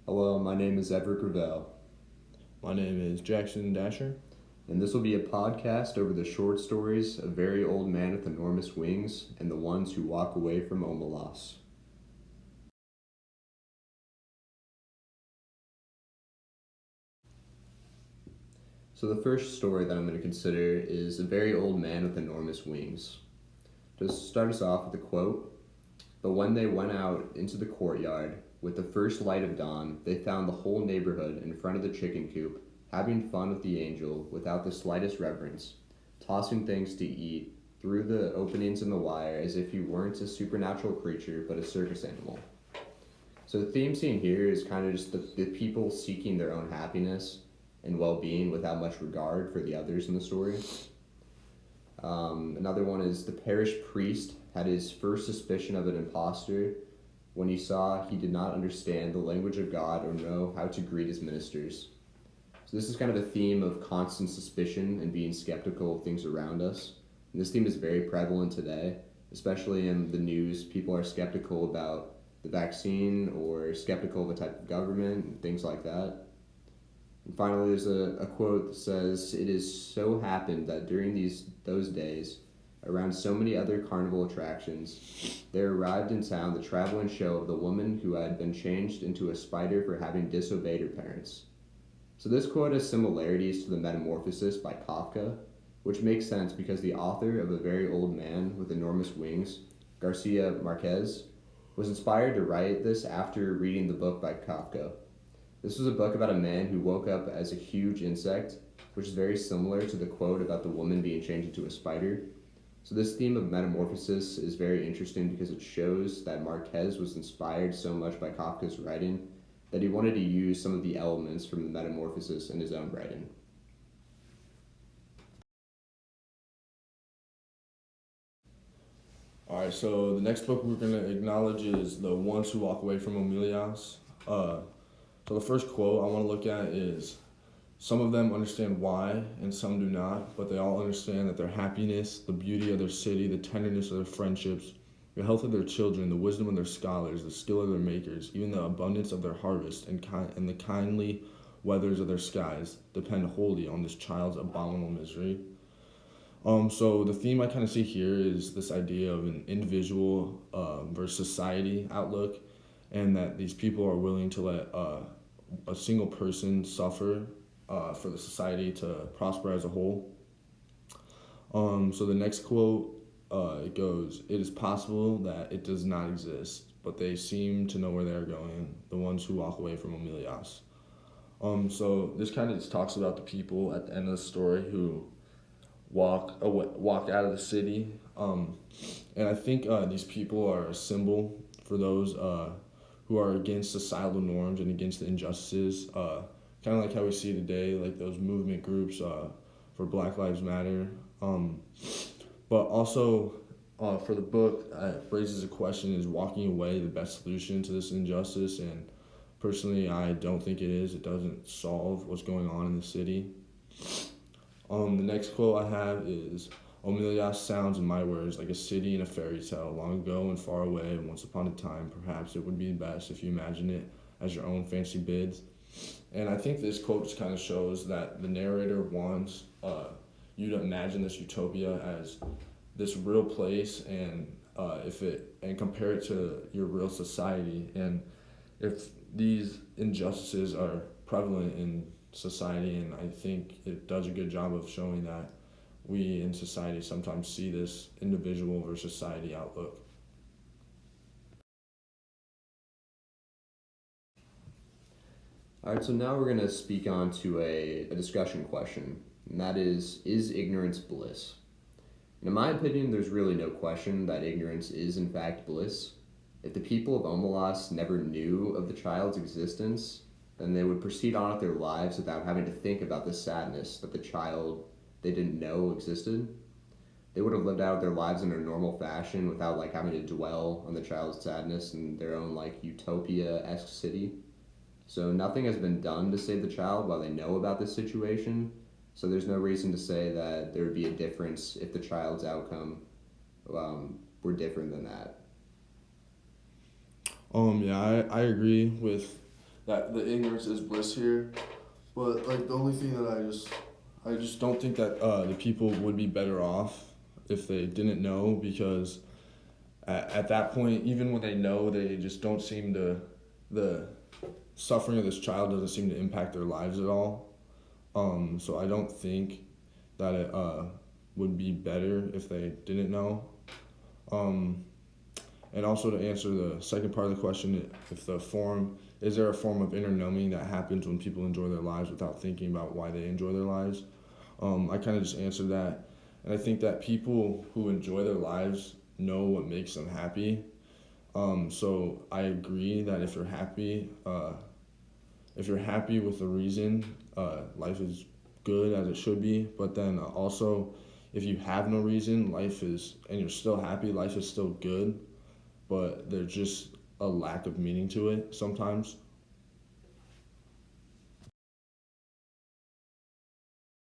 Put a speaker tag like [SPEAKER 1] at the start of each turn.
[SPEAKER 1] Hello, my name is Everett Gravel,
[SPEAKER 2] My name is Jackson Dasher.
[SPEAKER 1] and this will be a podcast over the short stories A Very Old Man with Enormous Wings and The Ones Who Walk Away from Omelas. So, the first story that I'm going to consider is A Very Old Man with Enormous Wings. To start us off with a quote, "But when they went out into the courtyard, with the first light of dawn, they found the whole neighborhood in front of the chicken coop, having fun with the angel without the slightest reverence, tossing things to eat through the openings in the wire as if he weren't a supernatural creature but a circus animal." So the theme scene here is kind of just the people seeking their own happiness and well-being without much regard for the others in the story. Another one is the parish priest had his first suspicion of an impostor when he saw he did not understand the language of God or know how to greet his ministers. So this is kind of a theme of constant suspicion and being skeptical of things around us. And this theme is very prevalent today, especially in the news. People are skeptical about the vaccine or skeptical of a type of government and things like that. And finally, there's a quote that says, "It is so happened that during those days, around so many other carnival attractions, there arrived in town the traveling show of the woman who had been changed into a spider for having disobeyed her parents." So this quote has similarities to the Metamorphosis by Kafka, which makes sense because the author of A Very Old Man with Enormous Wings, Garcia Marquez, was inspired to write this after reading the book by Kafka. This was a book about a man who woke up as a huge insect, which is very similar to the quote about the woman being changed into a spider. So this theme of metamorphosis is very interesting because it shows that Marquez was inspired so much by Kafka's writing that he wanted to use some of the elements from the metamorphosis in his own writing.
[SPEAKER 2] All right, so the next book we're going to acknowledge is The Ones Who Walk Away from Omelas. So the first quote I want to look at is, "Some of them understand why, and some do not, but they all understand that their happiness, the beauty of their city, the tenderness of their friendships, the health of their children, the wisdom of their scholars, the skill of their makers, even the abundance of their harvest, and the kindly weathers of their skies, depend wholly on this child's abominable misery." So the theme I kind of see here is this idea of an individual versus society outlook, and that these people are willing to let a single person suffer for the society to prosper as a whole. So the next quote it goes, "It is possible that it does not exist, but they seem to know where they are going, the ones who walk away from Emilias." So this kind of just talks about the people at the end of the story who walk out of the city. And I think these people are a symbol for those who are against societal norms and against the injustices. Kind of like how we see today, like those movement groups for Black Lives Matter. But also for the book, it raises a question: is walking away the best solution to this injustice? And personally, I don't think it is. It doesn't solve what's going on in the city. The next quote I have is, "Omelia sounds in my words like a city in a fairy tale, long ago and far away, and once upon a time. Perhaps it would be best if you imagine it as your own fancy bids." And I think this quote just kind of shows that the narrator wants you to imagine this utopia as this real place, and if it and compare it to your real society, and if these injustices are prevalent in society, and I think it does a good job of showing that we in society sometimes see this individual versus society outlook.
[SPEAKER 1] All right, so now we're going to speak on to a discussion question, and that is ignorance bliss? And in my opinion, there's really no question that ignorance is in fact bliss. If the people of Omelas never knew of the child's existence, then they would proceed on with their lives without having to think about the sadness that the child they didn't know existed. They would have lived out their lives in a normal fashion without like having to dwell on the child's sadness in their own like utopia-esque city. So nothing has been done to save the child while they know about this situation. So there's no reason to say that there would be a difference if the child's outcome were different than that.
[SPEAKER 2] Yeah, I agree with that the ignorance is bliss here. But like the only thing that I just don't think that the people would be better off if they didn't know, because at that point, even when they know, they just don't seem to, the suffering of this child doesn't seem to impact their lives at all. So I don't think that it would be better if they didn't know. And also to answer the second part of the question, if is there a form of inner numbing that happens when people enjoy their lives without thinking about why they enjoy their lives? I kind of just answered that. And I think that people who enjoy their lives know what makes them happy. So I agree that if you're happy with the reason, life is good as it should be. But then also, if you have no reason, and you're still happy, life is still good. But there's just a lack of meaning to it sometimes.